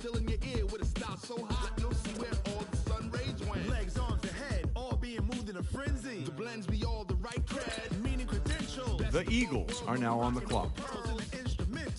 still in your ear with a style so hot, you'll see where all the sun rays went. Legs, arms, and head, all being moved in a frenzy. The blends be all the right cred, meaning credentials. The Eagles are now on the clock.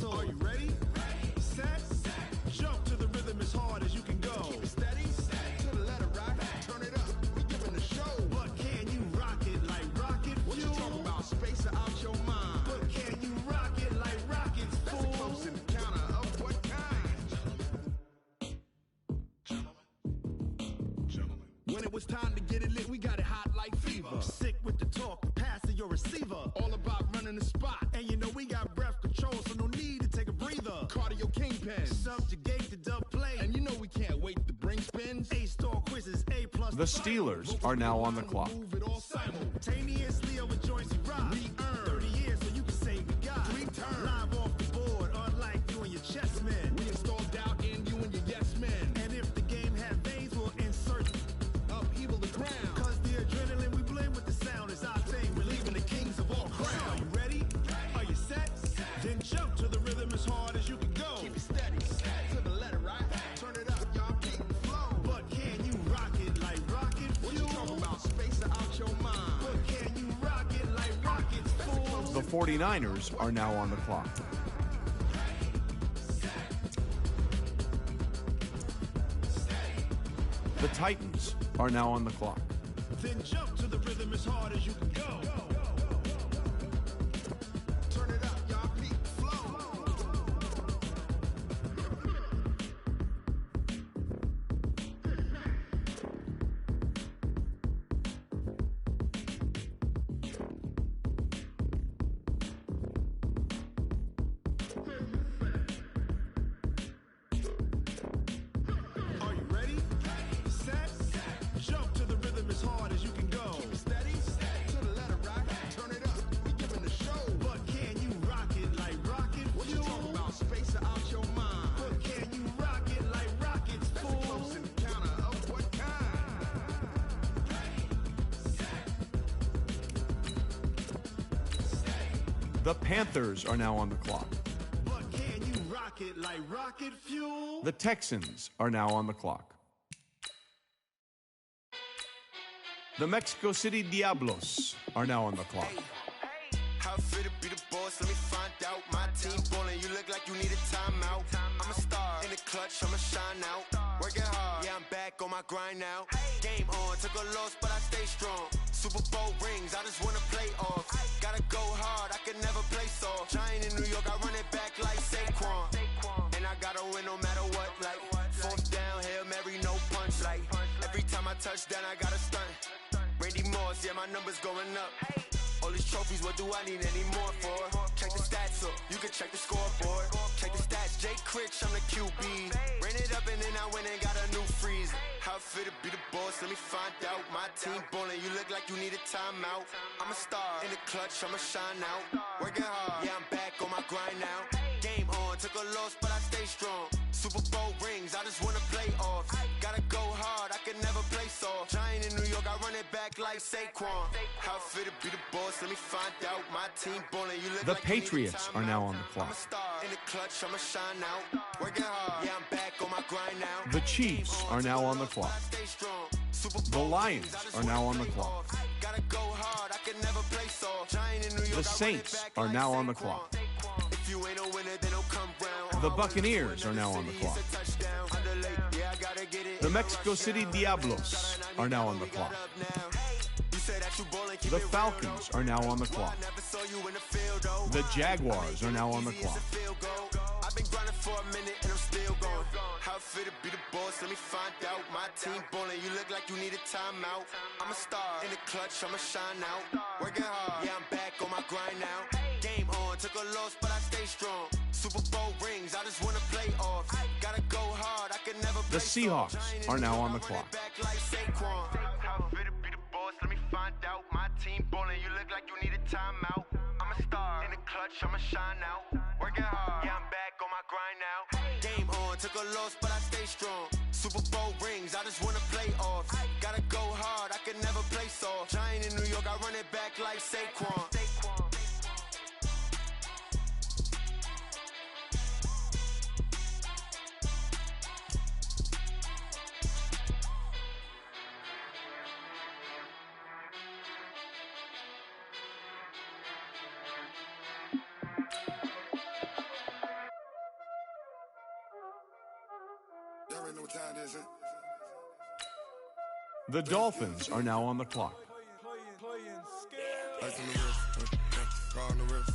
Are you ready? Set, jump to the rhythm as hard as you can go. keep it steady, to the letter rock, turn it up, we giving the show. But can you rock it like rocket fuel? What you talking about, space or out your mind? But can you rock it like rockets, That's a fool? close encounter of what kind? Gentlemen. When it was time to get it lit, we got it hot like fever. Sick with the talk, passing your receiver. All about running the spot. And you know we got breath control, so no need to take a breather. Cardio kingpin. Subjugate the dub play. And you know we can't wait to bring spins. A-star quizzes, A+. The Steelers are now on the clock. Move it all Simultaneously over joints we rock. We earn 30 years, so you can say we got 3 turns. live off the board, unlike you and your chess men. We install doubt in you and your yes men. And if the game had veins, we'll insert Upheaval the ground. cause the adrenaline we blend with the sound is our thing. We're leaving the kings of all crowns. Are you ready? Are you set? Then jump to the rhythm as hard as you can go. Keep it steady, to the letter right. Turn it up, y'all keep the flow. But can you rock it like rocket fuel? What you talking about, space or out your mind? But can you rock it like rockets, fool? The 49ers are now on the clock. The Titans are now on the clock. Then jump to the rhythm as hard as you can go. Turn it up, y'all keep the flow. Are you ready? Set, jump to the rhythm as hard as you can go. Keep it steady, to the letter right. Turn it up, we giving the show. But can you rock it like rocket What you talking fuel? about, space or out your mind? But can you rock it like rockets, That's a close fool? encounter of what kind? The Panthers are now on the clock. But can you rock it like rocket fuel? The Texans are now on the clock. The Mexico City Diablos are now on the clock. How fit to be the boss? Let me find out. My team ballin', you look like you need a timeout. I'm a star in the clutch, I'ma shine out. Working hard, yeah, I'm back on my grind now. Game on, took a loss, but I stay strong. Super Bowl rings, I just wanna play off. Gotta go hard, I can never play soft. Giant in New York, I run it back like Saquon. And I gotta win no matter what, like fourth down, Hail Mary, no punch. Like every time I touch down, I gotta stunt. Randy Moss, yeah, my numbers going up. All these trophies, what do I need any more for? Check the stats up, you can check the scoreboard. Check the stats, Jake Critch, I'm the QB. Ran it up and then I went and got a new freeze. How fit to be the boss, let me find out. My team ballin', you look like you need a timeout. I'm a star in the clutch, I'ma shine out. Working hard, yeah, I'm back on my grind now. Game on, took a loss, but I stay strong. Super Bowl rings, I just wanna play off. Gotta go hard, I can never play soft. Giant in New York, I run it back like Saquon. How fit to be the boss, let me find out. My team ballin', you look The like you need a Patriots are now on the timeout. clock. I'm a star in the clutch, I'ma shine out. Working hard, yeah, I'm back on my grind now. The Chiefs are now on the clock. The Lions are now on the clock. Gotta go hard, I can never play soft. Giant in New York, The Saints are now on the clock. If you ain't a winner, then don't come round. The Buccaneers are now on the clock. The Mexico City Diablos are now on the clock. The Falcons are now on the clock. The Jaguars are now on the clock. I've been grinding for a minute and I'm still going. How fit to be the boss, let me find out. My team ballin', you look like you need a timeout. I'm a star in the clutch, I'ma shine out. Working hard, yeah, I'm back on my grind now. Game on, took a loss, but I stay strong. Super Bowl rings, I just wanna play off. Gotta go hard, I can never play The Seahawks are now on the clock. How fit to be the boss, let me find out. My team ballin', you look like you need a timeout. I'm a star in the clutch, I'ma shine out. Working hard, yeah, I'm back on my grind now. Game on, took a loss, but I stay strong. Super Bowl rings, I just wanna play off. Gotta go hard, I can never play soft. Giant in New York, I run it back like Saquon. already know what time it is, huh? The Dolphins are now on the clock. Ice on the wrist, car on the wrist,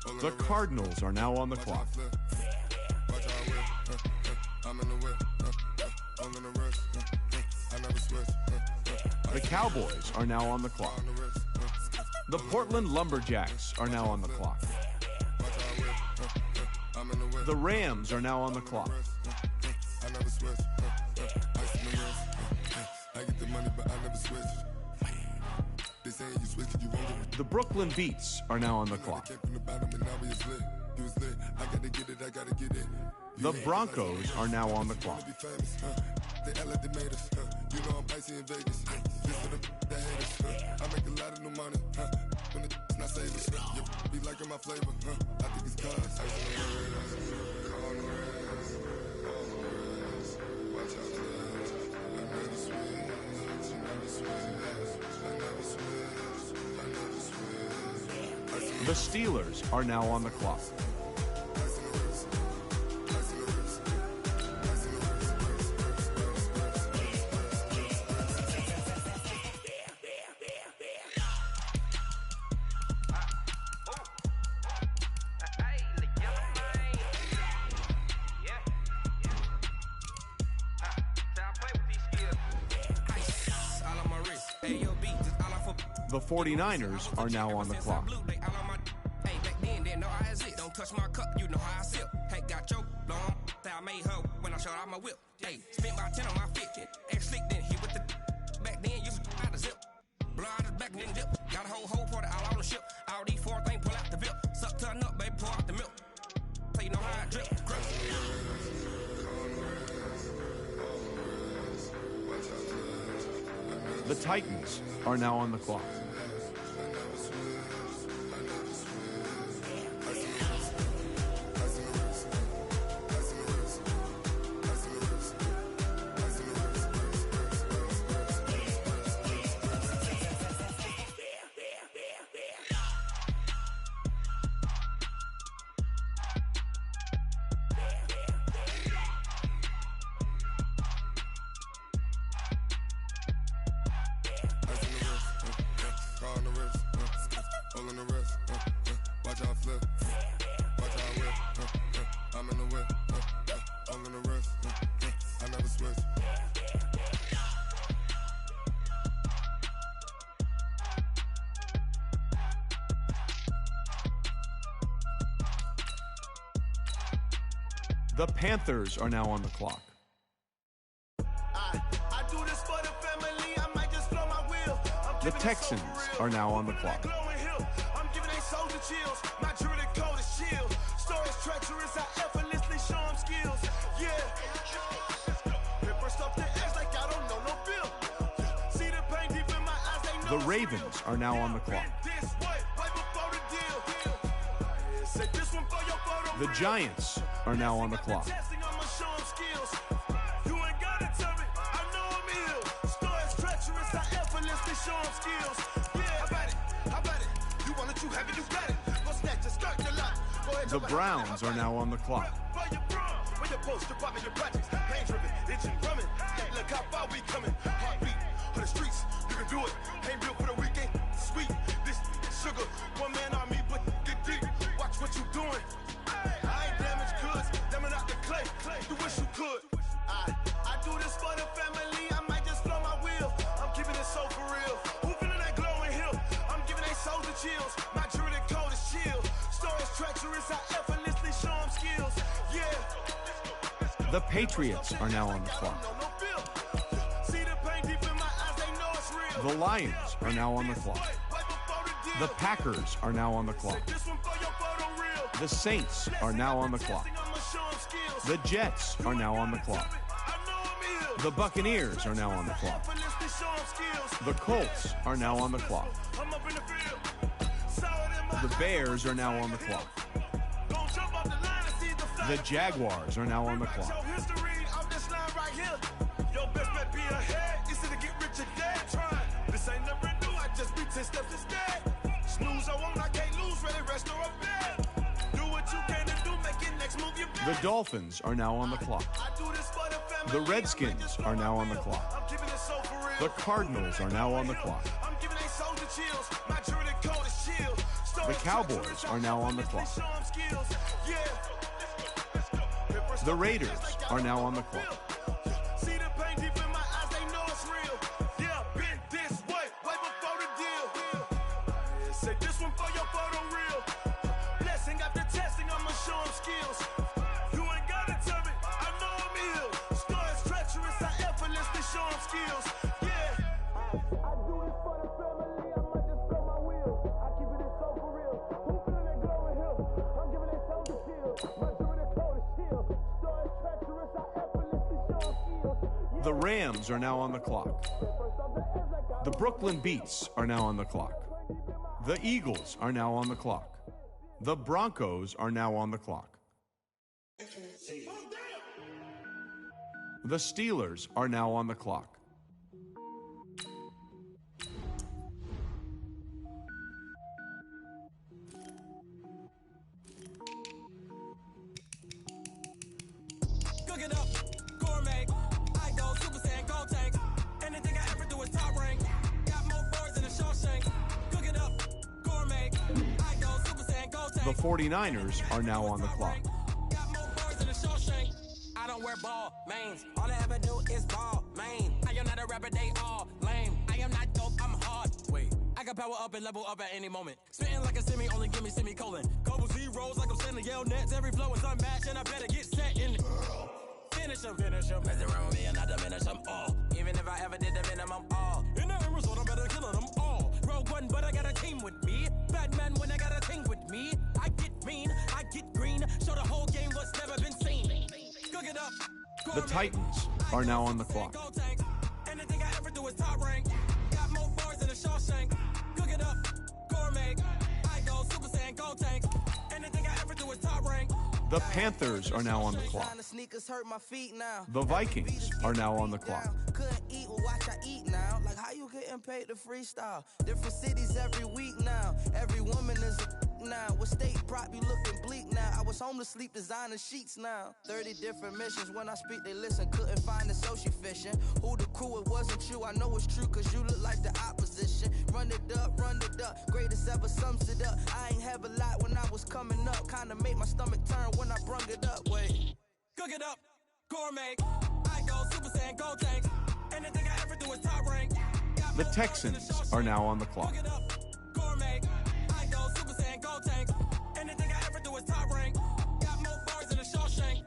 all The on the Cardinals are now on the Watch clock. out, flip. Watch out, whip. I'm in the whip. All in the wrist. I never switch. The Cowboys are now on the clock. On the wrist. The Portland Lumberjacks are now on the clock. Watch out, whip. I'm in the whip. The Rams are now on the clock. I never switch. Ice in the wrist. I get the money, but I never switch. They saying you switch, you won't get it. The Brooklyn Beats are now on the clock. Came from the bottom and now we is lit. You was lit. I gotta get it, I gotta get it. The Broncos are now on the clock. Be famous, they act like they made us. You know I'm icy in Vegas. This for the haters. I make a lot of new money. When it's not savers. You be liking my flavor. I think it's cause. Ice on the wrist. On the wrist. On the wrist. Watch out, cuz. I never switch. I never switch. I never switch. I never switch. The Steelers are now on the clock. Ice on the wrist. Ice on the wrist. Ice on the wrist. The 49ers are now on the clock. Don't touch my cup, you know how I sip. Hey, got your long, I made her when I showed out my whip. Hey, spent my 10 on my fit. Ex slick, then hit with the back then, used to out the zip. Blow out the back, then dip. Got a whole party all on the ship. All these four things, pull out the VIP. Suck turn up, baby, pour out the milk. So you know how I drip. Grip. The Titans are now on the clock. Watch out, flip. Watch out, whip. I'm in the whip. All in the wrist. I never switch. The Panthers are now on the clock. I do this for the family. I might just blow my wheel. The Texans are now on the clock. I'm giving a soldier chills. My jewelry coat is chill. Stories treacherous. I effortlessly show them skills. Yeah. Paper stuff the edge like I don't know no bill. See the pain deep in my eyes. They know The Ravens are now on the clock. this way, way before the deal. Say this one for your photo. The Giants are now on the clock. Testing, I'ma show 'em skills. You ain't gotta tell me. I know I'm ill. Stories treacherous. I effortlessly show 'em skills. Yeah. How about it? You want it, you have it, you got it. Go snatch a skirt the lot. Go ahead, The Browns are now on the clock. Where you from? Where your post, department, your projects. Pain driven, itching, drumming. Hey, look how far we coming. Heartbeat on the streets. You can do it. Ain't built for the weekend. Sweet. This sugar. One man army, but get deep. Watch what you doing. I ain't damaged goods. Damn out the clay. You wish you could. I do this for the family. I might just blow my wheel. I'm keeping it so for real. Who feeling that glowing hill? I'm giving a soldier chills. My jewelry coat is chill. Stories treacherous. I effortlessly show 'em skills. Yeah. The Patriots are now on the clock. No bill. See the pain deep in my eyes. They know it's real. The Lions are now on the clock. The Packers are now on the clock. This one for your photo reel. The Saints are now on the clock. I'ma show 'em skills. The Jets are now on the clock. I know I'm ill. The Buccaneers are now on the clock. Effortlessly show 'em skills. The Colts are now on the clock. I'm up in the field. Saw it in my The Bears are now on the clock. Don't jump off the line and see the flag. The Jaguars are now on the Rewrite clock. your history off this line right here. Your best bet be ahead. It's to get rich or dead trying. This ain't never new. I just be 10 steps instead. Snooze, I won't. I can't lose. Ready, rest or a bed. Do what you can to do. Make it next move. You The Dolphins are now on the clock. I do this for the family. The Redskins are now on the clock. The Cardinals are now on the clock. The Cowboys are now on the clock. The Raiders are now on the clock. The Rams are now on the clock. The Brooklyn Beats are now on the clock. The Eagles are now on the clock. The Broncos are now on the clock. The Steelers are now on the clock. Cook it up, gourmet. I go Super Saiyan, go tank. Anything I ever do is top rank. Got more birds than a Shawshank. Cook it up, gourmet. I go Super Saiyan, go tank. The 49ers are now on the clock. Got more birds than a Shawshank. I don't wear ball mains. All I ever do is ball main. I am not a rapper, they all lame. I am not dope, I'm hard. Wait, I can power up and level up at any moment. Spitting like a semi, only give me semicolon. Couple zeros like I'm sending yell nets. Every flow is unmatched and I better get set in. Finish them. Mess around with me and I diminish them all. Even if I ever did the minimum all. In the result, I'm better killing them all. Rogue One, but I got a team with me. Batman when I got a team with me. I get mean, I get green. Show the whole game what's never been seen. Cook it up. The Titans are now on the clock. Anything I ever do is top rank. Got more bars than a Shawshank. Cook it up. Gourmet. I go Super Saiyan, go tank. Anything I ever do is top rank. The Panthers are now on the clock. The Vikings are now on the clock. Couldn't eat or watch I eat now. Like how you getting paid to freestyle? Different cities every week now. Every woman is a now. With state prop, you looking bleak now. I was home to sleep designing sheets now. 30 different missions. When I speak, they listen. Couldn't find the social fishing. Who the crew, it wasn't you. I know it's true, cause you look like the opposition. Run it up. Greatest ever sums it up. I ain't have a lot when I was coming up. Kinda made my stomach turn when I brung it up. Wait. Cook it up. Gourmet. I go Super Saiyan, go tank. Anything I ever do is top rank. The Texans are now on the clock. Cook it up. Gourmet. I go Super Saiyan, go tank. Anything I ever do is top rank. Got more bars than a Shawshank.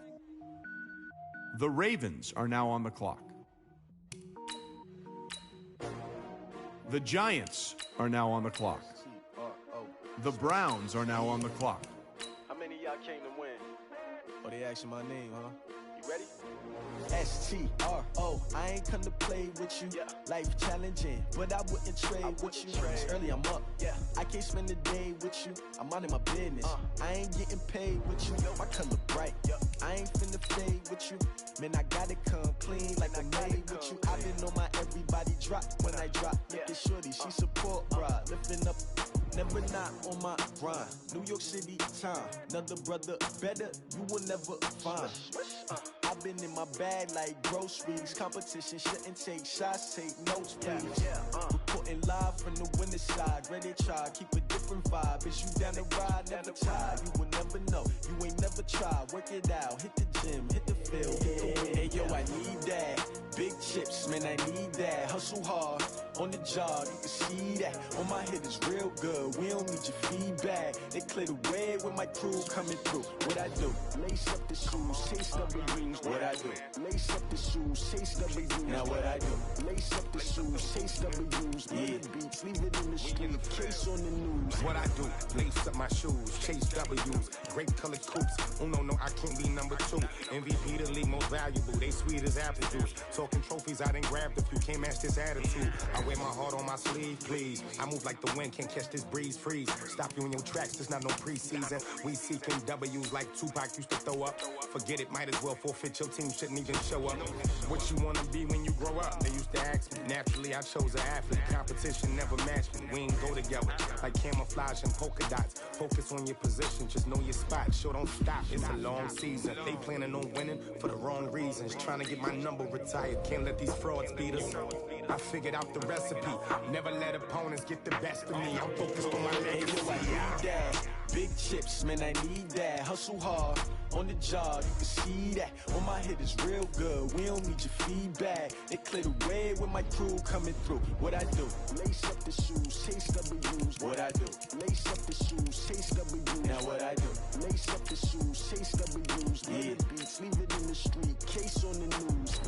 The Ravens are now on the clock. The Giants are now on the clock. The Browns are now on the clock. How many of y'all came to win? Oh, they asking my name, huh? You ready? STRO, I ain't come to play with you. Yeah. Life challenging, but I wouldn't trade with you. trade. Early I'm up. Yeah. I can't spend the day with you. I'm minding my business. I ain't getting paid with you. My color bright. I ain't finna fade with you. Man, I gotta come clean like I'm made with you. I've been on my everybody drop when I drop. Look at shorty, she support, bruh. Lifting up. Never not on my grind. New York City time. Another brother better, you will never find. I've been in my bag like groceries. Competition shouldn't take shots, take notes, please. Reporting live from the winter side. Ready to try, keep a different vibe. Is you down the ride, never tired. You will never know, you ain't never tried. Work it out, hit the gym, hit the field, hit the wind. Hey yo, I need that. Big chips, man, I need that. Hustle hard, on the job, you can see that. On my head is real good, we don't need your feedback. They clear the way with my crew coming through. What I do? Lace up the shoes, chase double rings. What I do? Lace up the shoes, chase double rings. Now what I do? Lace up the shoes, chase double rings. Yeah, beats, leave it in the street, case on the news. What I do? Lace up my shoes, chase W's, great colored coops. Oh no, I can't be number 2. MVP the league most valuable, they sweet as apple juice. Talking trophies, I done grabbed a few, can't match this attitude. I wear my heart on my sleeve, please. I move like the wind, can't catch this breeze, freeze. Stop you in your tracks, there's not no preseason. We seeking W's like Tupac used to throw up. Forget it, might as well forfeit, your team shouldn't even show up. What you wanna be when you grow up? They used to ask me. Naturally, I chose an athlete. Competition never matched me. We ain't go together like camouflage and polka dots. Focus on your position, just know your spot. Sure, don't stop, it's a long season. They planning on winning for the wrong reasons. Trying to get my number retired, can't let these frauds beat us. I figured out the recipe. Never let opponents get the best of me. I'm focused on my legacy. I need that. Big chips, man, I need that. Hustle hard on the job, you can see that. On my head is real good. We don't need your feedback. They clear the way with my crew coming through. What I do? Lace up the shoes, chase W's. What I do? Lace up the shoes, chase W's. Now what I do? Lace up the shoes, chase W's. Yeah. The beats, leave it in the street. Case on the news.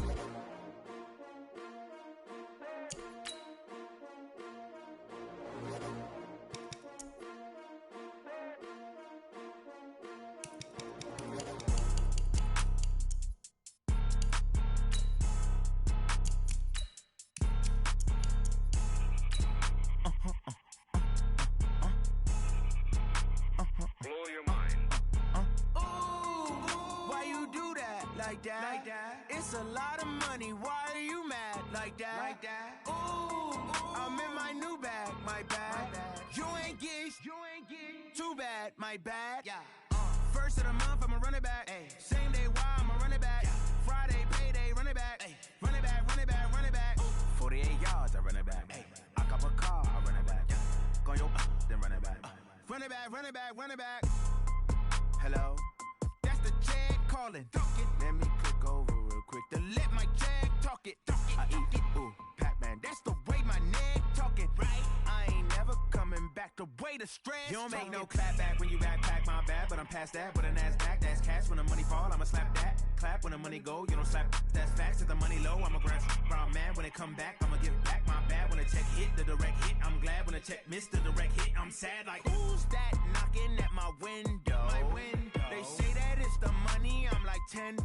Like that. It's a lot of money. Why are you mad like that? Like that. Ooh, I'm in my new bag. My bad. You ain't getting too bad. My bad. Yeah. First of the month, I'ma run it back. Ay. Same day, why I'ma run it back. Yeah. Friday, payday, run it back. Ay. Run it back, run it back, run it back. 48 yards, I run it back. Ay. I cop a car, I run it back. Yeah. Go yo, then run it back. Run it back, run it back, run it back. Hello? That's the check calling. Let me click over real quick to let my check talk it. I eat it, ooh, Pac-Man. That's the way my neck talking. Right? I ain't never coming back. The way the stress. You don't make no clap back when you backpack, my bad. But I'm past that with a NASDAQ. That's cash when the money fall. I'ma slap that. Clap when the money go. You don't slap. That's facts. If the money low, I'ma grab brown man. When it come back, I'ma give back my bad. When the check hit, the direct hit. I'm glad when the check missed the direct hit. I'm sad like who's that knocking at my window? My window. They say that it's the money. I'm like 10.